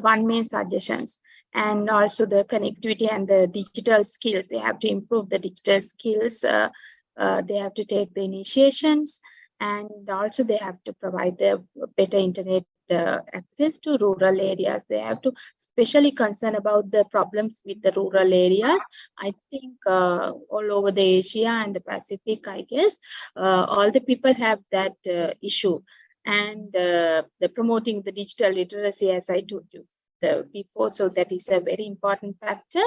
one main suggestions. And also the connectivity and the digital skills. They have to improve the digital skills. They have to take the initiations, and also they have to provide the better internet access to rural areas. They have to especially concern about the problems with the rural areas. I think all over the Asia and the Pacific, I guess, all the people have that issue. And the promoting the digital literacy, as I told you before, so that is a very important factor.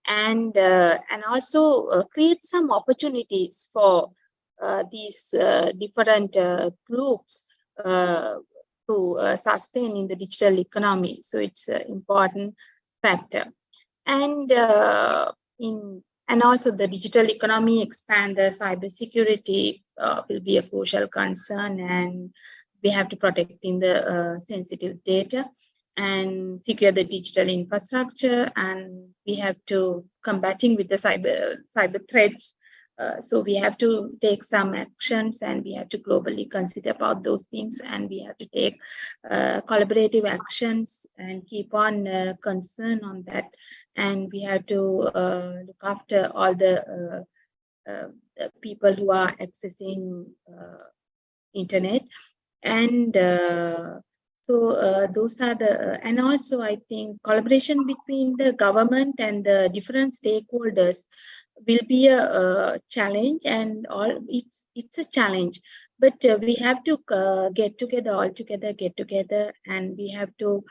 And also create some opportunities for these different groups to sustain in the digital economy. So it's an important factor. And also the digital economy expand the cybersecurity will be a crucial concern, and we have to protect in the sensitive data and secure the digital infrastructure, and we have to combating with the cyber threats. So we have to take some actions, and we have to globally consider about those things, and we have to take collaborative actions and keep on concern on that. And we have to look after all the people who are accessing internet. And so those are the, and also I think collaboration between the government and the different stakeholders will be a challenge, and it's a challenge. But we have to get together, and we have to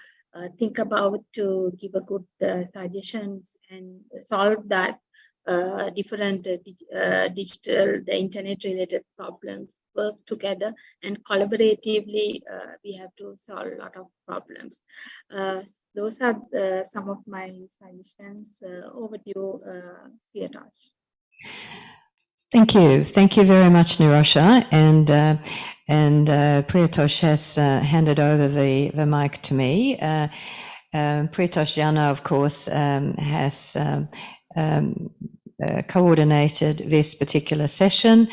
think about to give a good suggestions and solve that different digital, the internet related problems, work together and collaboratively. We have to solve a lot of problems. Those are some of my suggestions. Over to you, Priyatosh. Thank you very much, Nirosha. And Priyatosh has handed over the mic to me. Priyatosh Jana, of course, has coordinated this particular session,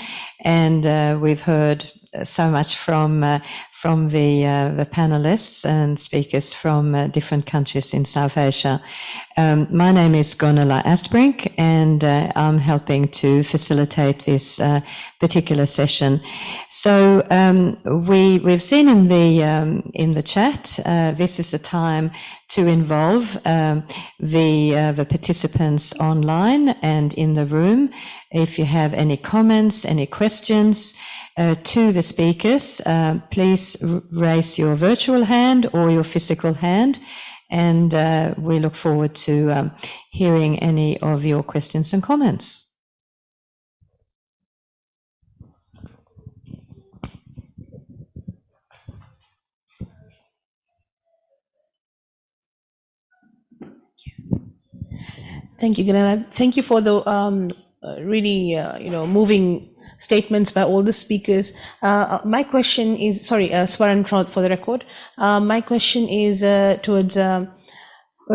and we've heard so much from the panelists and speakers from different countries in South Asia. My name is Gunela Astbrink, and I'm helping to facilitate this particular session. So we've seen in the chat, this is a time to involve the participants online and in the room. If you have any comments, any questions to the speakers, please raise your virtual hand or your physical hand, and we look forward to hearing any of your questions and comments. Thank you, Gunela. Thank you for the really moving statements by all the speakers. My question is, sorry, Swaran for the record. My question is towards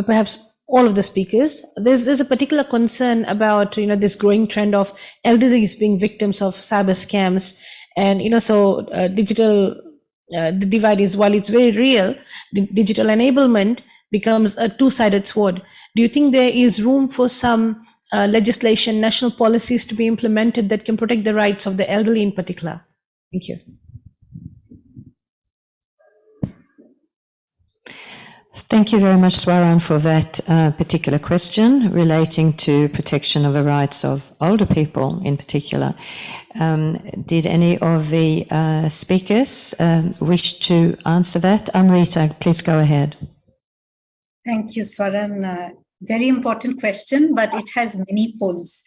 perhaps all of the speakers. There's a particular concern about this growing trend of elderlies being victims of cyber scams, and so digital the divide is, while it's very real, digital enablement becomes a two-sided sword. Do you think there is room for some legislation, national policies to be implemented that can protect the rights of the elderly in particular? Thank you. Thank you very much, Swaran, for that particular question relating to protection of the rights of older people in particular. Did any of the speakers wish to answer that? Amrita, please go ahead. Thank you, Swaran. Very important question, but it has many folds.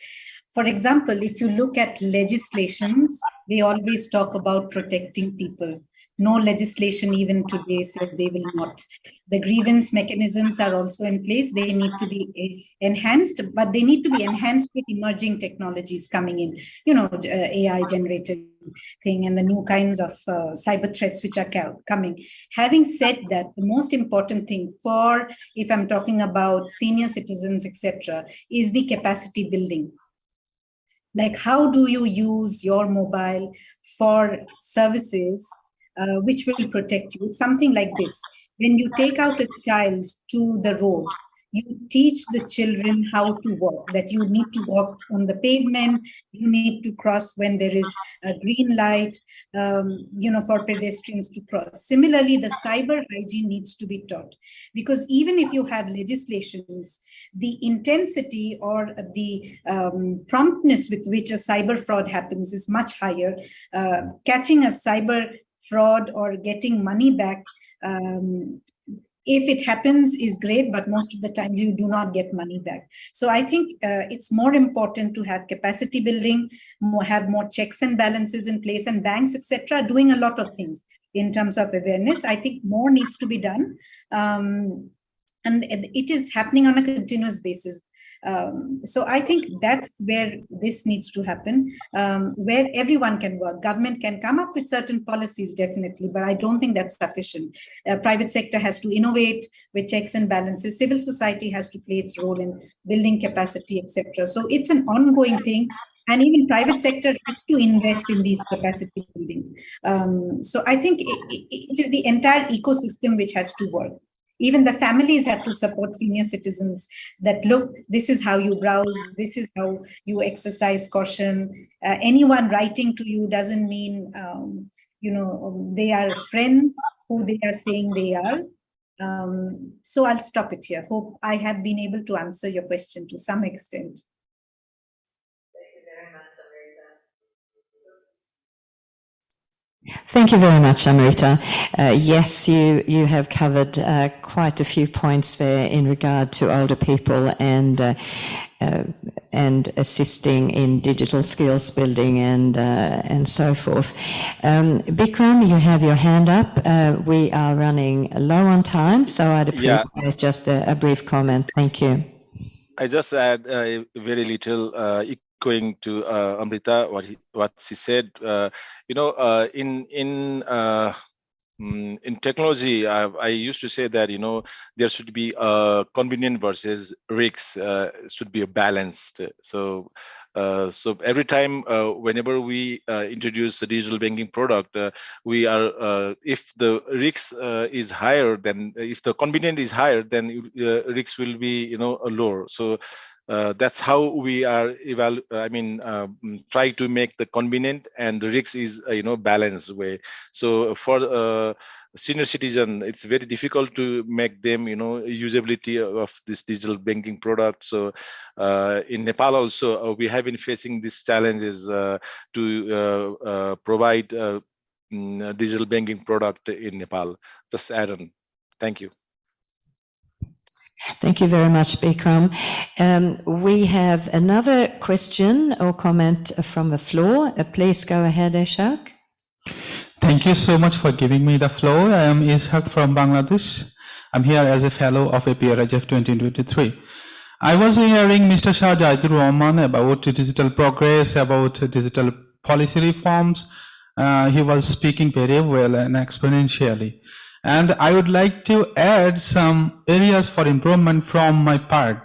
For example, if you look at legislations, they always talk about protecting people. No legislation even today says they will not. The grievance mechanisms are also in place. They need to be enhanced, but they need to be enhanced with emerging technologies coming in, AI generated thing and the new kinds of cyber threats which are coming. Having said that, the most important thing for, if I'm talking about senior citizens, etc., is the capacity building. Like, how do you use your mobile for services which will protect you? Something like this. When you take out a child to the road, you teach the children how to walk, that you need to walk on the pavement, you need to cross when there is a green light, for pedestrians to cross. Similarly, the cyber hygiene needs to be taught, because even if you have legislations, the intensity or the promptness with which a cyber fraud happens is much higher. Catching a cyber fraud or getting money back, if it happens, is great, but most of the time you do not get money back. So I think it's more important to have capacity building, have more checks and balances in place, and banks, etc., doing a lot of things in terms of awareness. I think more needs to be done. And it is happening on a continuous basis. So I think that's where this needs to happen, where everyone can work. Government can come up with certain policies, definitely, but I don't think that's sufficient. Private sector has to innovate with checks and balances. Civil society has to play its role in building capacity, etc. So it's an ongoing thing. And even private sector has to invest in these capacity building. So I think it is the entire ecosystem which has to work. Even the families have to support senior citizens that, look, this is how you browse, this is how you exercise caution. Anyone writing to you doesn't mean, they are friends who they are saying they are. So I'll stop it here. Hope I have been able to answer your question to some extent. Thank you very much, Amrita. Yes, you have covered quite a few points there in regard to older people and assisting in digital skills building and so forth. Bikram, you have your hand up. We are running low on time, so I'd appreciate just a brief comment. Thank you. I just add very little. Going to Amrita, what she said, in technology, I used to say that there should be convenient versus risks, should be balanced. So every time whenever we introduce a digital banking product, we are if the risk is higher, then if the convenience is higher, then risks will be lower. So that's how we are try to make the convenient and the risk is balanced way. So for senior citizen, it's very difficult to make them usability of this digital banking product. So in Nepal also we have been facing these challenges to provide digital banking product in Nepal. Just add on. Thank you. Thank you very much, Bikram. We have another question or comment from the floor. Please go ahead, Ishaq. Thank you so much for giving me the floor. I am Ishaq from Bangladesh. I'm here as a fellow of APrIGF 2023. I was hearing Mr. Shah Jahidur Rahman about digital progress, about digital policy reforms. He was speaking very well and exponentially. And I would like to add some areas for improvement from my part.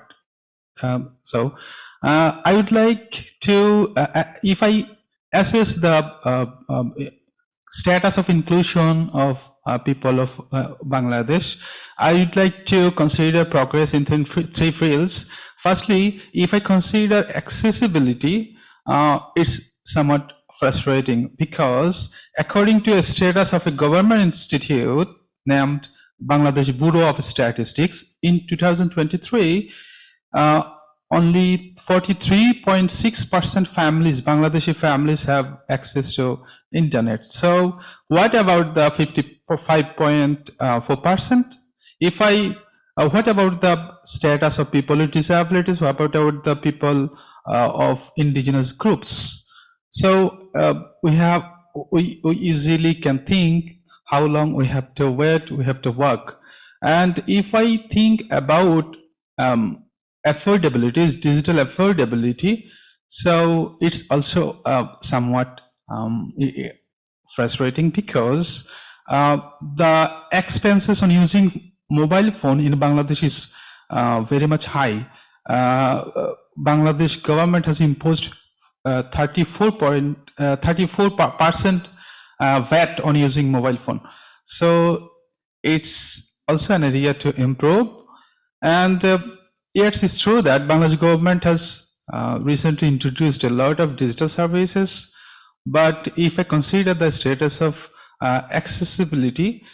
I would like to, if I assess the status of inclusion of people of Bangladesh, I would like to consider progress in three fields. Firstly, if I consider accessibility, it's somewhat frustrating because according to a status of a government institute named Bangladesh Bureau of Statistics, in 2023, only 43.6% families, Bangladeshi families, have access to internet. So what about the 55.4%? If I what about the status of people with disabilities? What about the people of indigenous groups? So we easily can think how long we have to wait, we have to work. And if I think about affordability, digital affordability, so it's also somewhat frustrating because the expenses on using mobile phone in Bangladesh is very much high. Bangladesh government has imposed 34% VAT on using mobile phone. So it's also an area to improve. And yes, it's true that Bangladesh government has recently introduced a lot of digital services. But if I consider the status of accessibility,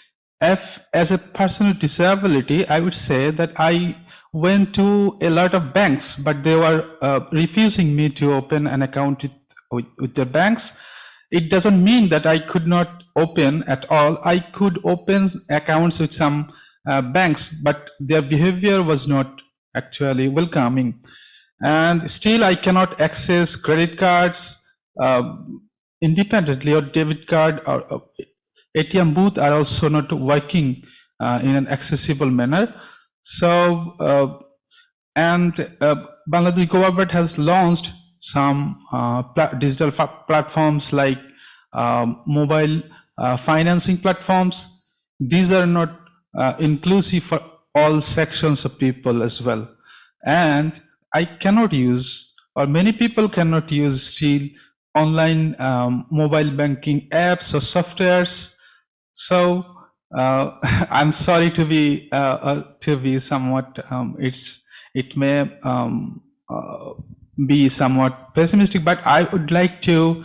as a person with disability, I would say that I went to a lot of banks, but they were refusing me to open an account with the banks. It doesn't mean that I could not open at all. I could open accounts with some banks, but their behavior was not actually welcoming. And still I cannot access credit cards independently, or debit card or ATM booth are also not working in an accessible manner. So, Bangladesh government has launched some digital platforms like mobile financing platforms. These are not inclusive for all sections of people as well. And I cannot use, or many people cannot use still online mobile banking apps or softwares. So I'm sorry to be somewhat. It may be somewhat pessimistic, but I would like to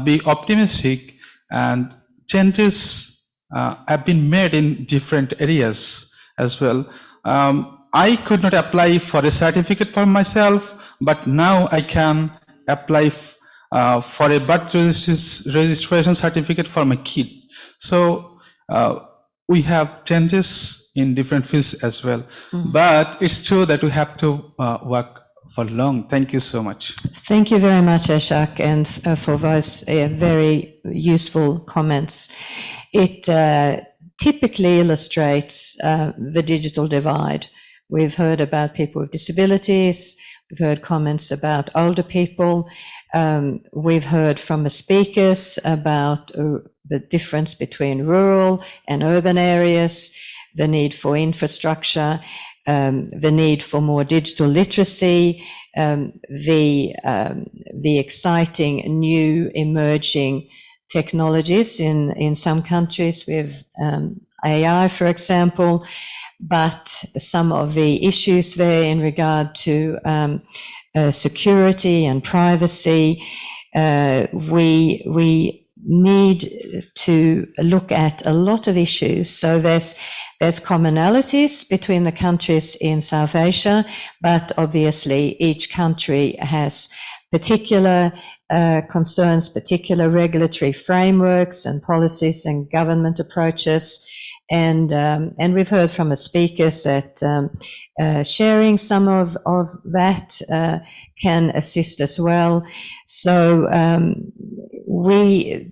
be optimistic. And changes have been made in different areas as well. I could not apply for a certificate for myself, but now I can apply for a birth registration certificate for my kid. So we have changes in different fields as well. But it's true that we have to work for long. Thank you so much. Thank you very much, Ashak, and for those very useful comments. It typically illustrates the digital divide. We've heard about people with disabilities. We've heard comments about older people. We've heard from the speakers about the difference between rural and urban areas, the need for infrastructure, the need for more digital literacy, the exciting new emerging technologies in some countries with AI, for example, but some of the issues there in regard to security and privacy, we need to look at a lot of issues. So there's commonalities between the countries in South Asia, but obviously each country has particular concerns, particular regulatory frameworks and policies and government approaches. And we've heard from the speakers that sharing some of that can assist as well. So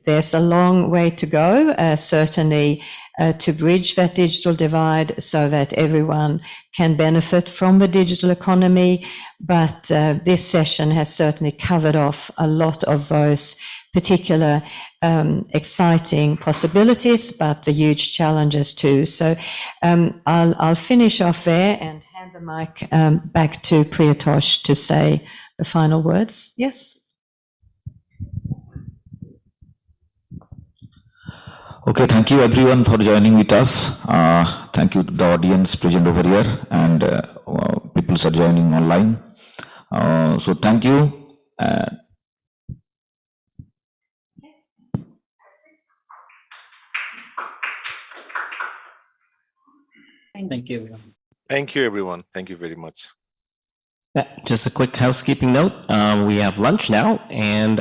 there's a long way to go, certainly to bridge that digital divide so that everyone can benefit from the digital economy. But this session has certainly covered off a lot of those particular exciting possibilities, but the huge challenges too. So I'll finish off there and hand the mic back to Priyatosh to say the final words. Yes. Okay, thank you everyone for joining with us. Thank you to the audience present over here and people are joining online. So thank you. Thank you. Thank you, everyone. Thank you very much. Just a quick housekeeping note. We have lunch now, and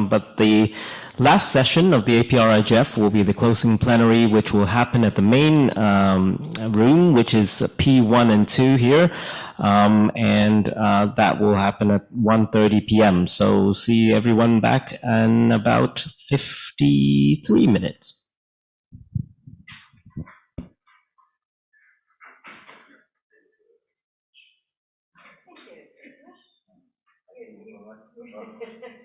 but the last session of the APrIGF will be the closing plenary, which will happen at the main room, which is P1 and 2 here, and that will happen at 1:30 p.m. So see everyone back in about 53 minutes. Thank you.